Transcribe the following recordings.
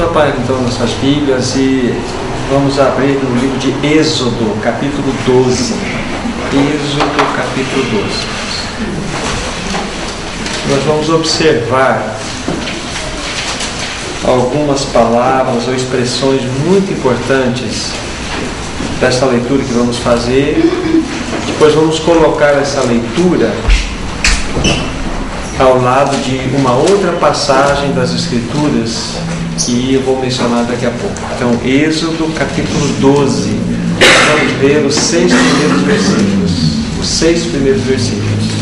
apagar então nossas Bíblias e vamos abrir no livro de Êxodo, capítulo 12. Êxodo, capítulo 12. Nós vamos observar algumas palavras ou expressões muito importantes desta leitura que vamos fazer. Depois vamos colocar essa leitura ao lado de uma outra passagem das Escrituras que eu vou mencionar daqui a pouco. Então, Êxodo capítulo 12, vamos ver os 6 primeiros versículos. Os 6 primeiros versículos.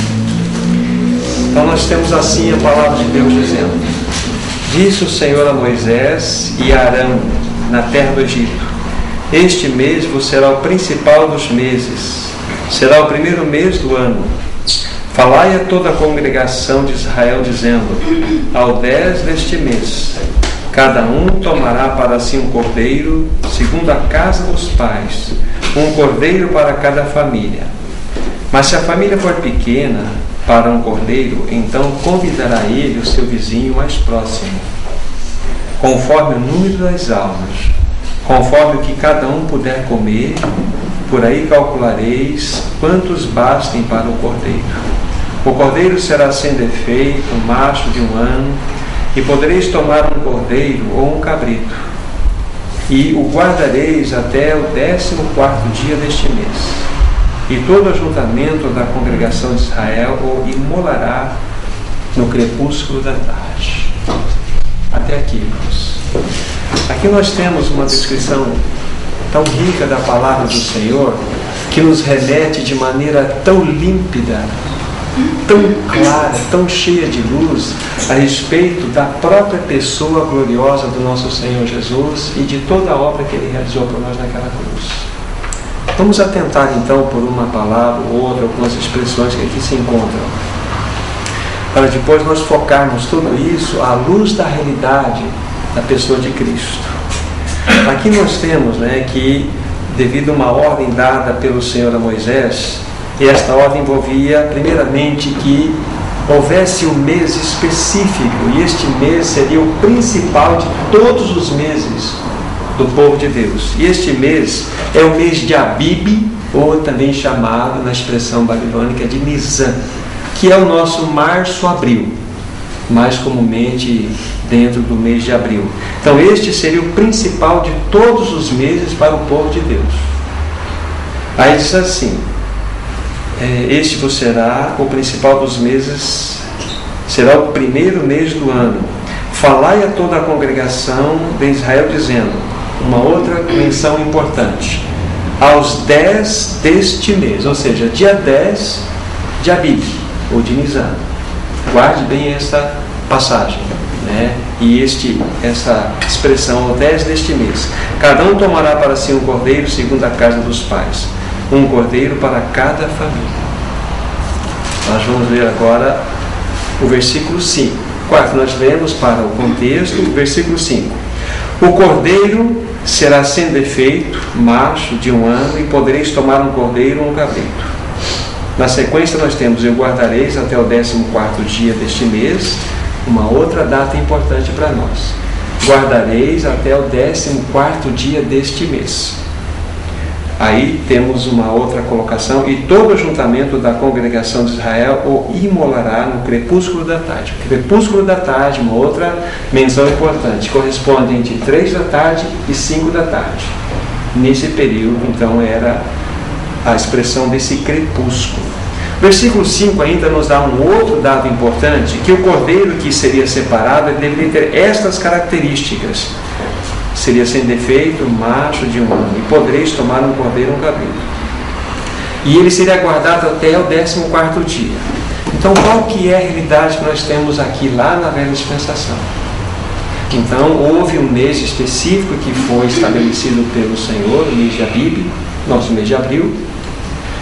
Então nós temos assim a palavra de Deus dizendo: Disse o Senhor a Moisés e a Arão na terra do Egito: Este mês vos será o principal dos meses, será o primeiro mês do ano. Falai a toda a congregação de Israel, dizendo: Ao 10 deste mês, cada um tomará para si um cordeiro, segundo a casa dos pais, um cordeiro para cada família. Mas se a família for pequena para um cordeiro, então convidará ele o seu vizinho mais próximo, conforme o número das almas, conforme o que cada um puder comer, por aí calculareis quantos bastem para o cordeiro. O cordeiro será sem defeito, macho de 1 ano, e podereis tomar um cordeiro ou um cabrito, e o guardareis até o 14º dia deste mês. E todo ajuntamento da congregação de Israel o imolará no crepúsculo da tarde. Até aqui, irmãos. Aqui nós temos uma descrição tão rica da palavra do Senhor, que nos remete de maneira tão límpida, tão clara, tão cheia de luz a respeito da própria pessoa gloriosa do nosso Senhor Jesus e de toda a obra que Ele realizou por nós naquela cruz. Vamos atentar então por uma palavra ou outra, algumas expressões que aqui se encontram, para depois nós focarmos tudo isso à luz da realidade da pessoa de Cristo. Aqui nós temos que, devido a uma ordem dada pelo Senhor a Moisés, e esta ordem envolvia, primeiramente, que houvesse um mês específico, e este mês seria o principal de todos os meses do povo de Deus. E este mês é o mês de Abib, ou também chamado, na expressão babilônica, de Nisan, que é o nosso março-abril, mais comumente dentro do mês de abril. Então este seria o principal de todos os meses para o povo de Deus. Aí diz assim: este vos será o principal dos meses, será o primeiro mês do ano. Falai a toda a congregação de Israel, dizendo, uma outra menção importante, aos 10 deste mês, ou seja, dia 10 de Abib, ou de Nisan. Guarde bem esta passagem, e essa expressão, ao 10 deste mês. Cada um tomará para si um cordeiro, segundo a casa dos pais, um cordeiro para cada família. Nós vamos ler agora o versículo 5. Quarto, nós lemos para o contexto, o versículo 5. O cordeiro será sem defeito, macho de 1 ano, e podereis tomar um cordeiro ou um cabrito. Na sequência nós temos: eu guardareis até o 14º dia deste mês, uma outra data importante para nós. Guardareis até o 14º dia deste mês. Aí temos uma outra colocação: e todo ajuntamento da congregação de Israel o imolará no crepúsculo da tarde. O crepúsculo da tarde, uma outra menção importante, corresponde entre 3 da tarde e 5 da tarde. Nesse período, então, era a expressão desse crepúsculo. Versículo 5 ainda nos dá um outro dado importante, que o cordeiro que seria separado deveria ter estas características: seria sem defeito, macho de 1 ano, e podereis tomar um cordeiro ou um cabrito. E ele seria guardado até o 14º dia. Então, qual que é a realidade que nós temos aqui, lá na velha dispensação? Então, houve um mês específico que foi estabelecido pelo Senhor, o mês de Abib, nosso mês de abril,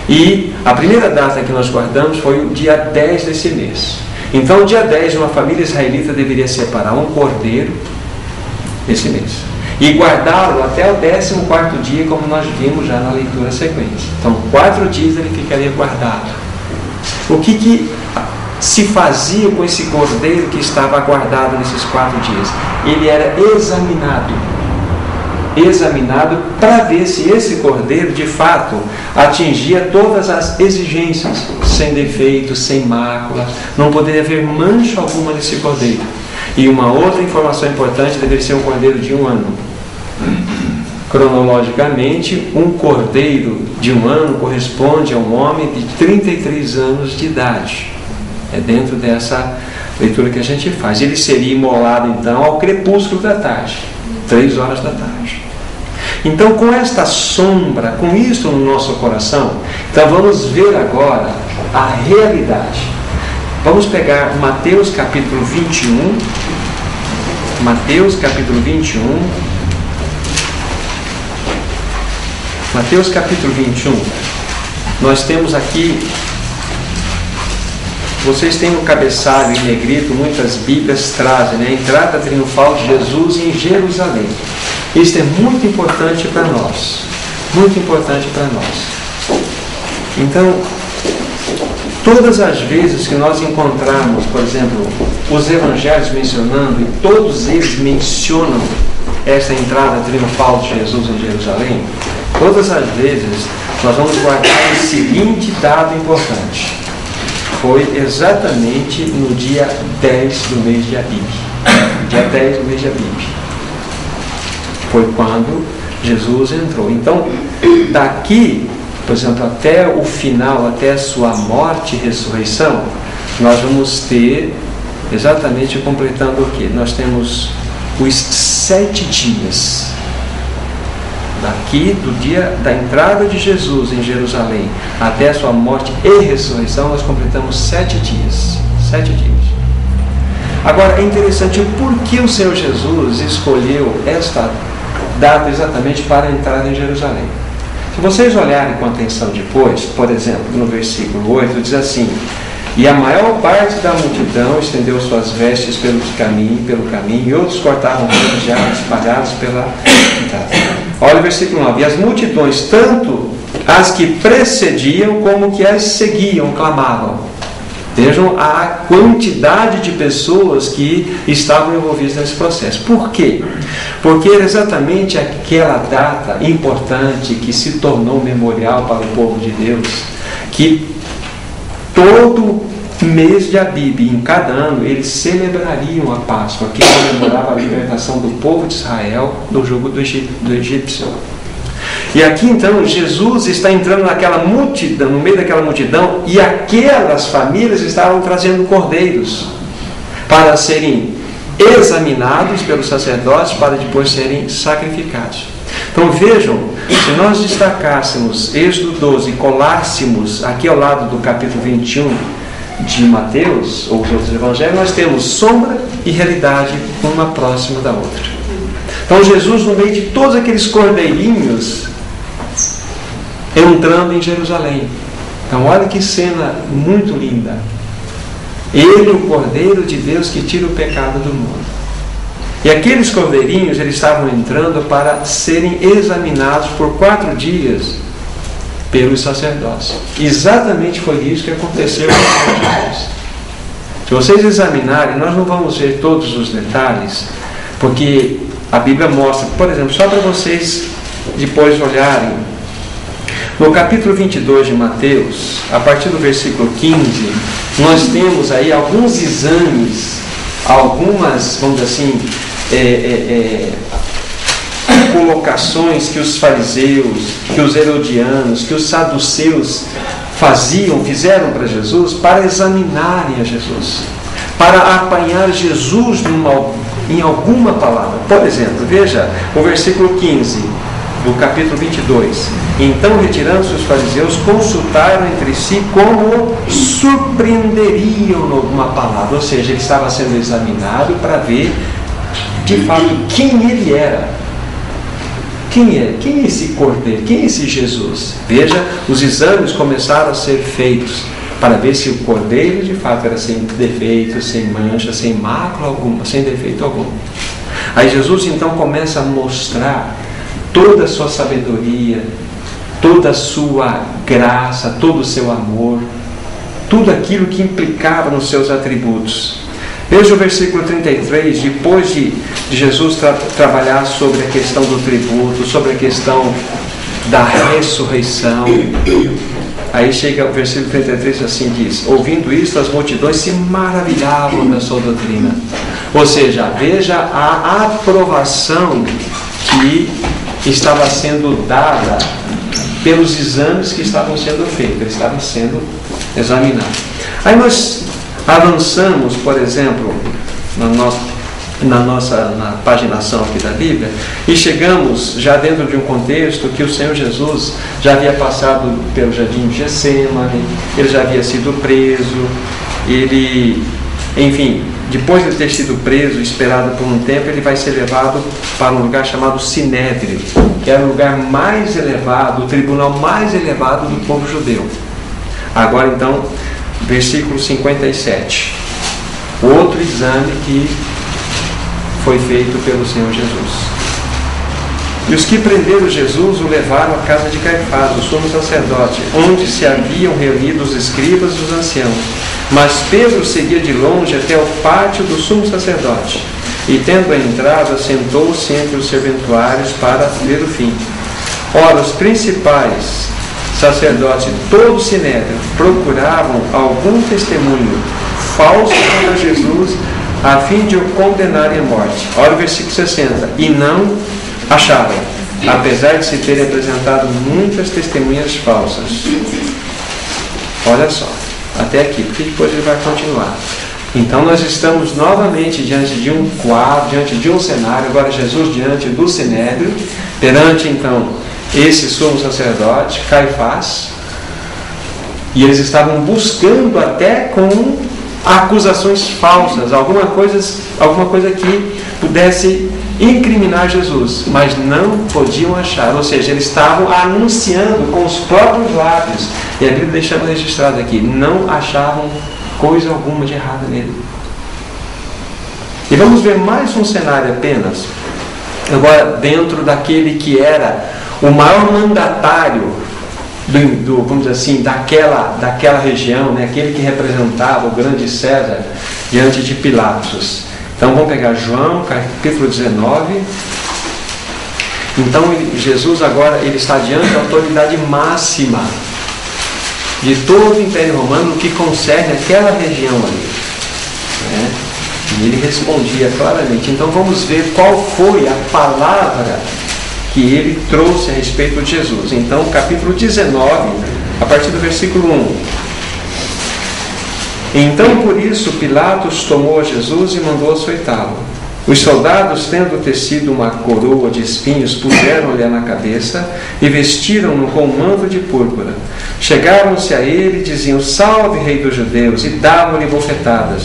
e a primeira data que nós guardamos foi o dia 10 desse mês. Então, o dia 10, uma família israelita deveria separar um cordeiro nesse mês e guardá-lo até o 14º dia, como nós vimos já na leitura sequente. Então, 4 dias ele ficaria guardado. O que se fazia com esse cordeiro que estava guardado nesses 4 dias? Ele era examinado para ver se esse cordeiro de fato atingia todas as exigências, sem defeito, sem mácula, não poderia haver mancha alguma nesse cordeiro. E uma outra informação importante: deveria ser um cordeiro de 1 ano. Cronologicamente, um cordeiro de 1 ano corresponde a um homem de 33 anos de idade. É dentro dessa leitura que a gente faz. Ele seria imolado então ao crepúsculo da tarde, 3 horas da tarde. Então, com esta sombra, com isso no nosso coração, então vamos ver agora a realidade. Vamos pegar Mateus capítulo 21. Mateus capítulo 21. Mateus capítulo 21. Nós temos aqui, vocês têm no cabeçalho em negrito, muitas bíblias trazem, né? A entrada triunfal de Jesus em Jerusalém. Isso é muito importante para nós. Muito importante para nós. Então, todas as vezes que nós encontrarmos, por exemplo, os evangelhos mencionando, e todos eles mencionam essa entrada triunfal de Jesus em Jerusalém, todas as vezes nós vamos guardar o seguinte dado importante: foi exatamente no dia 10 do mês de Abib. Dia 10 do mês de Abib. Foi quando Jesus entrou. Então, daqui, por exemplo, até o final, até a sua morte e ressurreição, nós vamos ter, exatamente completando o quê? Nós temos os 7 dias. Daqui, do dia da entrada de Jesus em Jerusalém até a sua morte e ressurreição, nós completamos 7 dias. 7 dias. Agora, é interessante, por que o Senhor Jesus escolheu esta data exatamente para entrar em Jerusalém? Se vocês olharem com atenção depois, por exemplo, no versículo 8, diz assim: e a maior parte da multidão estendeu suas vestes pelo caminho, e outros cortavam folhas de árvores espalhadas pela cidade. Olha o versículo 9: e as multidões, tanto as que precediam como que as seguiam, clamavam. Vejam a quantidade de pessoas que estavam envolvidas nesse processo. Por quê? Porque era exatamente aquela data importante que se tornou memorial para o povo de Deus, que todo mês de Abib, em cada ano, eles celebrariam a Páscoa, que comemorava a libertação do povo de Israel do jugo do egípcio. E aqui então Jesus está entrando naquela multidão, no meio daquela multidão, e aquelas famílias estavam trazendo cordeiros para serem examinados pelos sacerdotes, para depois serem sacrificados. Então vejam, se nós destacássemos Êxodo 12 e colássemos aqui ao lado do capítulo 21 de Mateus, ou os outros evangelhos, nós temos sombra e realidade, uma próxima da outra. Então Jesus, no meio de todos aqueles cordeirinhos, entrando em Jerusalém. Então olha que cena muito linda. Ele, o Cordeiro de Deus que tira o pecado do mundo. E aqueles cordeirinhos, eles estavam entrando para serem examinados por 4 dias pelos sacerdotes. Exatamente foi isso que aconteceu com Jesus. Se vocês examinarem, nós não vamos ver todos os detalhes, porque a Bíblia mostra, por exemplo, só para vocês depois olharem, no capítulo 22 de Mateus, a partir do versículo 15, nós temos aí alguns exames, algumas, vamos dizer assim, colocações que os fariseus, que os herodianos, que os saduceus fizeram para Jesus, para examinarem a Jesus, para apanhar Jesus em alguma palavra. Por exemplo, veja o versículo 15 do capítulo 22. Então, retirando-se os fariseus, consultaram entre si como surpreenderiam alguma palavra. Ou seja, ele estava sendo examinado para ver de fato quem ele era. Quem é esse Cordeiro? Quem é esse Jesus? Veja, os exames começaram a ser feitos para ver se o Cordeiro de fato era sem defeito, sem mancha, sem mácula alguma, sem defeito algum. Aí Jesus então começa a mostrar toda a sua sabedoria, toda a sua graça, todo o seu amor. tudo aquilo que implicava nos seus atributos. Veja o versículo 33, depois de Jesus trabalhar sobre a questão do tributo, sobre a questão da ressurreição. Aí chega o versículo 33, assim diz: ouvindo isto, as multidões se maravilhavam da sua doutrina. Ou seja, veja a aprovação que estava sendo dada pelos exames que estavam sendo feitos. Ele estava sendo examinado. Aí nós avançamos, por exemplo, na paginação aqui da Bíblia, e chegamos já dentro de um contexto que o Senhor Jesus já havia passado pelo jardim de Getsêmani, ele já havia sido preso, ele, enfim, depois de ter sido preso, esperado por um tempo, ele vai ser levado para um lugar chamado Sinédrio, que era o lugar mais elevado, o tribunal mais elevado do povo judeu. Agora então, versículo 57, outro exame que foi feito pelo Senhor Jesus. E os que prenderam Jesus o levaram à casa de Caifás, o sumo sacerdote, onde se haviam reunido os escribas e os anciãos. Mas Pedro seguia de longe até o pátio do sumo sacerdote, e tendo entrado, assentou-se entre os serventuários para ver o fim. Ora, os principais sacerdotes de todo o Sinédrio procuravam algum testemunho falso contra Jesus, a fim de o condenarem à morte. Olha o versículo 60. E não acharam, apesar de se terem apresentado muitas testemunhas falsas. Olha só, até aqui, porque depois ele vai continuar. Então nós estamos novamente diante de um quadro, diante de um cenário, agora Jesus diante do Sinédrio, perante então esse sumo sacerdote, Caifás, e eles estavam buscando até com acusações falsas, alguma coisa que pudesse incriminar Jesus, mas não podiam achar. Ou seja, eles estavam anunciando com os próprios lábios, e a Bíblia deixando registrado aqui, não achavam coisa alguma de errado nele. E vamos ver mais um cenário apenas, agora dentro daquele que era o maior mandatário vamos dizer assim, daquela região, né? Aquele que representava o grande César diante de Pilatos. Então vamos pegar João, capítulo 19. Então Jesus agora ele está diante da autoridade máxima de todo o Império Romano no que concerne aquela região ali, né? E ele respondia claramente. Então vamos ver qual foi a palavra que ele trouxe a respeito de Jesus. Então, capítulo 19, a partir do versículo 1. Então, por isso, Pilatos tomou a Jesus e mandou açoitá-lo. Os soldados, tendo tecido uma coroa de espinhos, puseram-lhe na cabeça e vestiram-no com um manto de púrpura. Chegaram-se a ele e diziam: Salve, Rei dos Judeus! E davam-lhe bofetadas.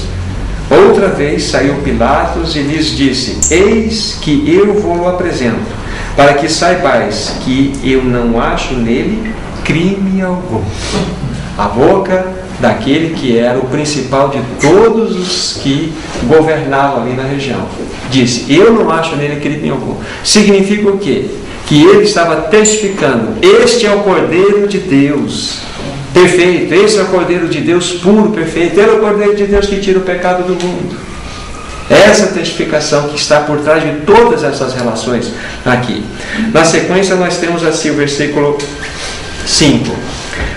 Outra vez saiu Pilatos e lhes disse: Eis que eu vou apresento, para que saibais que eu não acho nele crime algum. A boca daquele que era o principal de todos os que governavam ali na região disse: eu não acho nele crime algum. Significa o quê? Que ele estava testificando: este é o Cordeiro de Deus perfeito, esse é o Cordeiro de Deus puro, perfeito, ele é o Cordeiro de Deus que tira o pecado do mundo. Essa testificação que está por trás de todas essas relações aqui. Na sequência nós temos assim o versículo 5.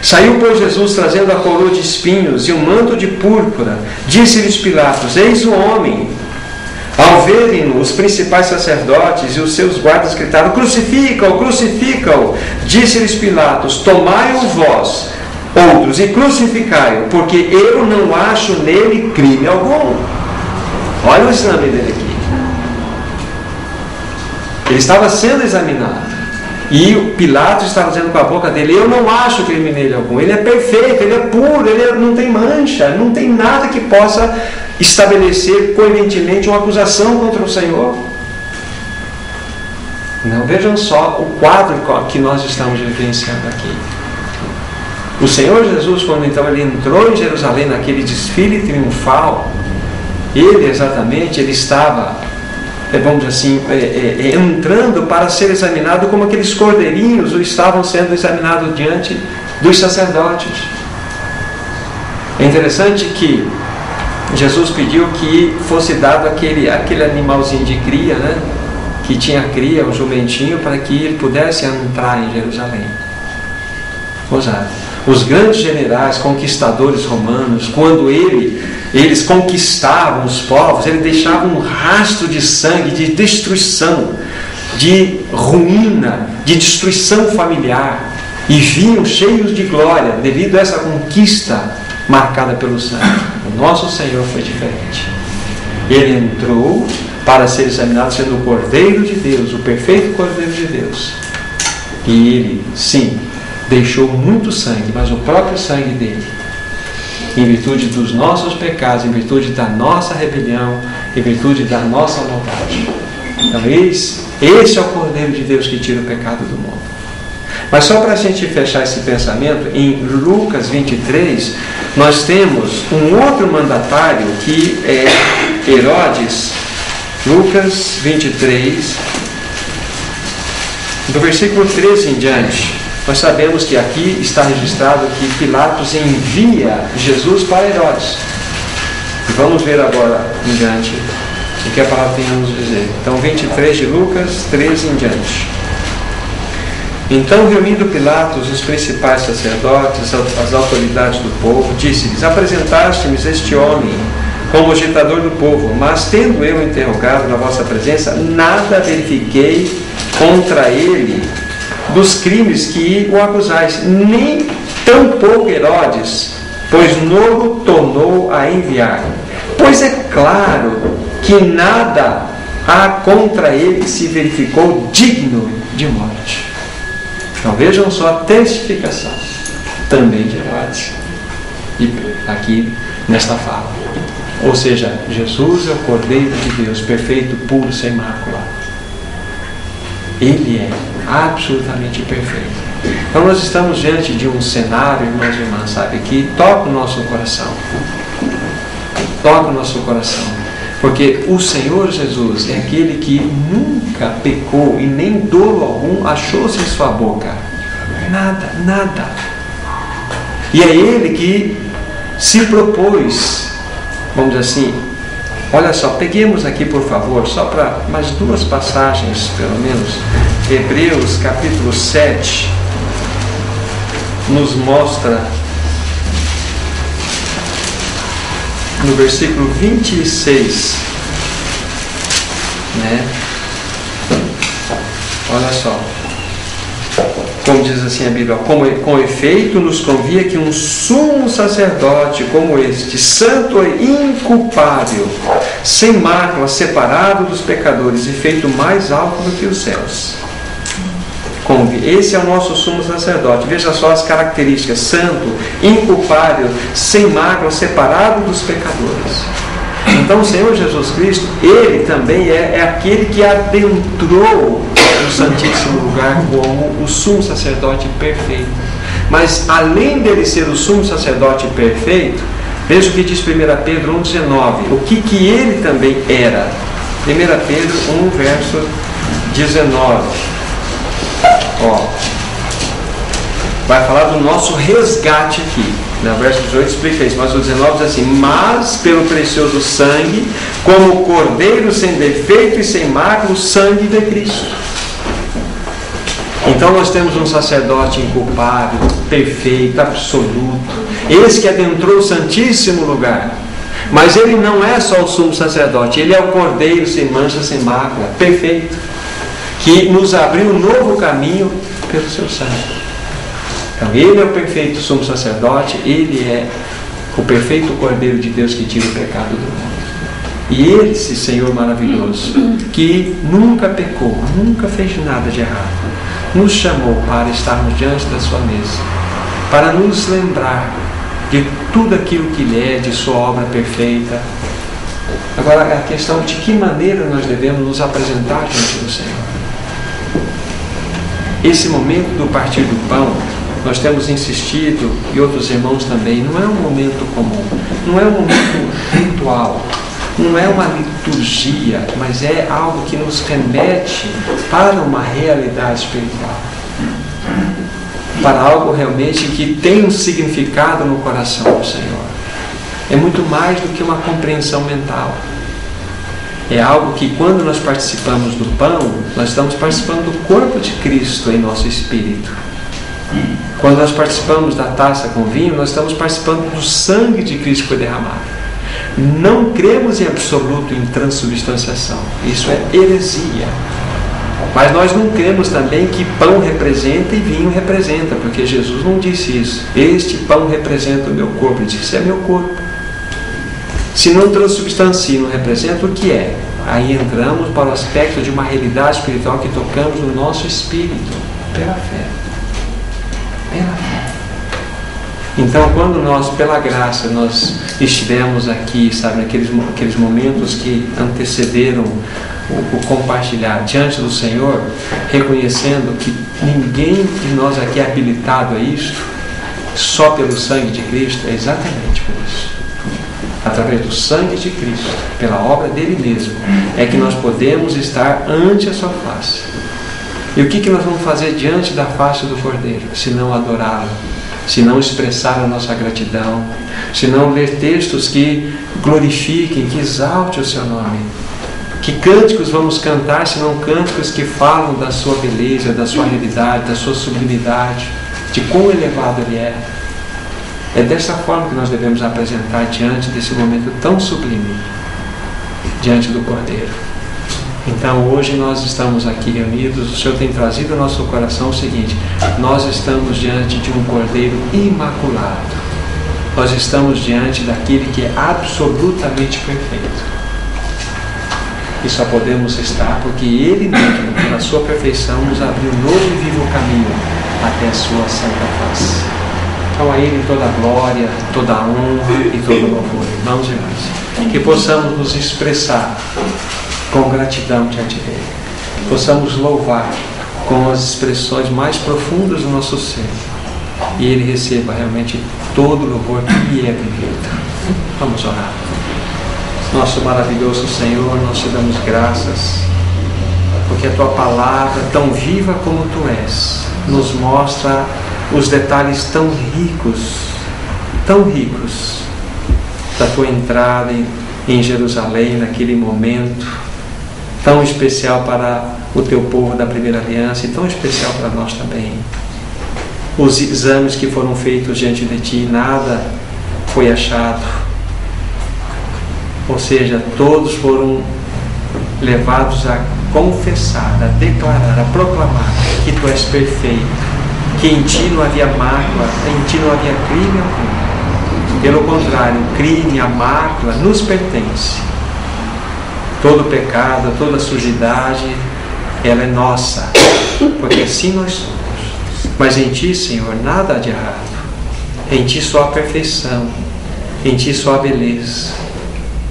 Saiu, pois, Jesus trazendo a coroa de espinhos e um manto de púrpura. Disse-lhes Pilatos: Eis o homem. Ao verem-no, os principais sacerdotes e os seus guardas gritaram: Crucifica-o, crucifica-o. Disse-lhes Pilatos: Tomai-o vós, outros, e crucificai-o, porque eu não acho nele crime algum. Olha o exame dele aqui. Ele estava sendo examinado. E o Pilatos estava dizendo com a boca dele: eu não acho crime nele algum. Ele é perfeito, ele é puro, ele não tem mancha, não tem nada que possa estabelecer coerentemente uma acusação contra o Senhor. Não, vejam só o quadro que nós estamos vivenciando aqui. O Senhor Jesus, quando então ele entrou em Jerusalém naquele desfile triunfal, ele estava, vamos dizer assim, entrando para ser examinado como aqueles cordeirinhos estavam sendo examinados diante dos sacerdotes. É interessante que Jesus pediu que fosse dado aquele animalzinho de cria, né? Que tinha cria, um jumentinho, para que ele pudesse entrar em Jerusalém. Os grandes generais, conquistadores romanos, quando eles conquistavam os povos, eles deixavam um rastro de sangue, de destruição, de ruína, de destruição familiar, e vinham cheios de glória devido a essa conquista marcada pelo sangue. O nosso Senhor foi diferente. Ele entrou para ser examinado sendo o Cordeiro de Deus, o perfeito Cordeiro de Deus. E ele, sim, deixou muito sangue, mas o próprio sangue dele, em virtude dos nossos pecados, em virtude da nossa rebelião, em virtude da nossa maldade. Então esse é o Cordeiro de Deus que tira o pecado do mundo. Mas só para a gente fechar esse pensamento, em Lucas 23, nós temos um outro mandatário que é Herodes. Lucas 23, do versículo 13 em diante, nós sabemos que aqui está registrado que Pilatos envia Jesus para Herodes. E vamos ver agora em diante o que a palavra tem a nos dizer. Então, 23 de Lucas, 13 em diante. Então, reunindo Pilatos, os principais sacerdotes, as autoridades do povo, disse-lhes: apresentaste-me este homem como agitador do povo, mas tendo eu interrogado na vossa presença, nada verifiquei contra ele dos crimes que o acusais, nem tampouco Herodes, pois novo tornou a enviar. Pois é claro que nada há contra ele que se verificou digno de morte. Então vejam só a testificação também de Herodes, e aqui nesta fala. Ou seja, Jesus é o Cordeiro de Deus, perfeito, puro, sem mácula. Ele é absolutamente perfeito. Então nós estamos diante de um cenário, irmãos e irmãs, sabe, que toca o nosso coração. Toca o nosso coração. Porque o Senhor Jesus é aquele que nunca pecou e nem dolo algum achou-se em sua boca. Nada, nada. E é Ele que se propôs, vamos dizer assim, olha só, peguemos aqui por favor, só para mais duas passagens pelo menos. Hebreus capítulo 7 nos mostra no versículo 26, né? Olha só, como diz assim a Bíblia: com efeito nos convia que um sumo sacerdote como este, santo e inculpável, sem mácula, separado dos pecadores e feito mais alto do que os céus. Esse é o nosso sumo sacerdote. Veja só as características: santo, inculpável, sem mácula, separado dos pecadores. Então o Senhor Jesus Cristo, Ele também é aquele que adentrou no Santíssimo Lugar como o sumo sacerdote perfeito. Mas além dele ser o sumo sacerdote perfeito, veja o que diz 1 Pedro 1,19, o que ele também era. 1 Pedro 1, verso 19. Vai falar do nosso resgate aqui. No verso 18 explica isso, mas o 19 diz assim: mas pelo precioso sangue, como cordeiro sem defeito e sem mácula, o sangue de Cristo. Então nós temos um sacerdote inculpável, perfeito, absoluto, esse que adentrou o Santíssimo Lugar. Mas ele não é só o sumo sacerdote, ele é o cordeiro sem mancha, sem mácula, perfeito, que nos abriu um novo caminho pelo seu sangue. Então ele é o perfeito sumo sacerdote, ele é o perfeito Cordeiro de Deus que tira o pecado do mundo. E esse Senhor maravilhoso, que nunca pecou, nunca fez nada de errado, nos chamou para estarmos diante da sua mesa, para nos lembrar de tudo aquilo que Ele é, de sua obra perfeita. Agora a questão: de que maneira nós devemos nos apresentar diante do Senhor? Esse momento do partir do pão, nós temos insistido, e outros irmãos também, não é um momento comum, não é um momento ritual, não é uma liturgia, mas é algo que nos remete para uma realidade espiritual, para algo realmente que tem um significado no coração do Senhor. É muito mais do que uma compreensão mental. É algo que, quando nós participamos do pão, nós estamos participando do corpo de Cristo em nosso espírito. Quando nós participamos da taça com vinho, nós estamos participando do sangue de Cristo que foi derramado. Não cremos em absoluto em transubstanciação. Isso é heresia. Mas nós não cremos também que pão representa e vinho representa, porque Jesus não disse isso. Este pão representa o meu corpo. Ele disse: isso é meu corpo. Se não transubstancia, não representa, o que é? Aí entramos para o aspecto de uma realidade espiritual que tocamos no nosso espírito, pela fé. Pela fé. Então, quando nós, pela graça, nós estivemos aqui, sabe, naqueles momentos que antecederam o compartilhar diante do Senhor, reconhecendo que ninguém de nós aqui é habilitado a isto, só pelo sangue de Cristo, é exatamente por isso. Através do sangue de Cristo, pela obra dele mesmo, é que nós podemos estar ante a sua face. E o que nós vamos fazer diante da face do Cordeiro? Se não adorá-lo, se não expressar a nossa gratidão, se não ler textos que glorifiquem, que exaltem o seu nome. Que cânticos vamos cantar, se não cânticos que falam da sua beleza, da sua realidade, da sua sublimidade, de quão elevado ele é. É dessa forma que nós devemos apresentar diante desse momento tão sublime, diante do Cordeiro. Então hoje nós estamos aqui reunidos, o Senhor tem trazido ao nosso coração o seguinte: nós estamos diante de um Cordeiro imaculado. Nós estamos diante daquele que é absolutamente perfeito. E só podemos estar porque Ele mesmo, pela sua perfeição, nos abriu um novo e vivo caminho até a sua santa face. Então a Ele toda a glória, toda a honra e todo o louvor. Irmãos e irmãs, que possamos nos expressar com gratidão diante dEle. Possamos louvar com as expressões mais profundas do nosso ser. E Ele receba realmente todo o louvor que lhe é devido. Vamos orar. Nosso maravilhoso Senhor, nós te damos graças, porque a Tua palavra, tão viva como Tu és, nos mostra os detalhes tão ricos da Tua entrada em Jerusalém, naquele momento tão especial para o Teu povo da primeira aliança e tão especial para nós também. Os exames que foram feitos diante de Ti, nada foi achado. Ou seja, todos foram levados a confessar, a declarar, a proclamar que Tu és perfeito, que em Ti não havia mácula, em Ti não havia crime algum. Pelo contrário, o crime, a mácula nos pertence. Todo pecado, toda sujidade, ela é nossa, porque assim nós somos. Mas em Ti, Senhor, nada há de errado. Em Ti só a perfeição, em Ti só a beleza.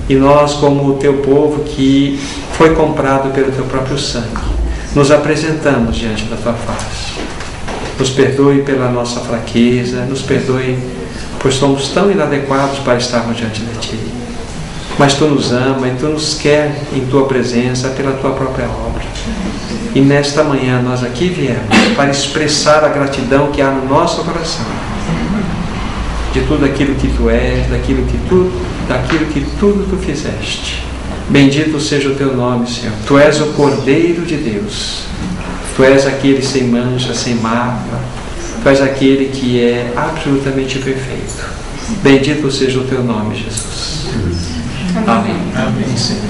E nós, como o Teu povo que foi comprado pelo Teu próprio sangue, nos apresentamos diante da Tua face. Nos perdoe pela nossa fraqueza, nos perdoe, pois somos tão inadequados para estarmos diante de Ti. Mas Tu nos ama e Tu nos quer em Tua presença pela Tua própria obra. E nesta manhã nós aqui viemos para expressar a gratidão que há no nosso coração, de tudo aquilo que Tu és, daquilo que tudo Tu fizeste. Bendito seja o Teu nome, Senhor. Tu és o Cordeiro de Deus. Tu és aquele sem mancha, sem mácula. Tu és aquele que é absolutamente perfeito. Bendito seja o Teu nome, Jesus. Amém. Amém, Senhor.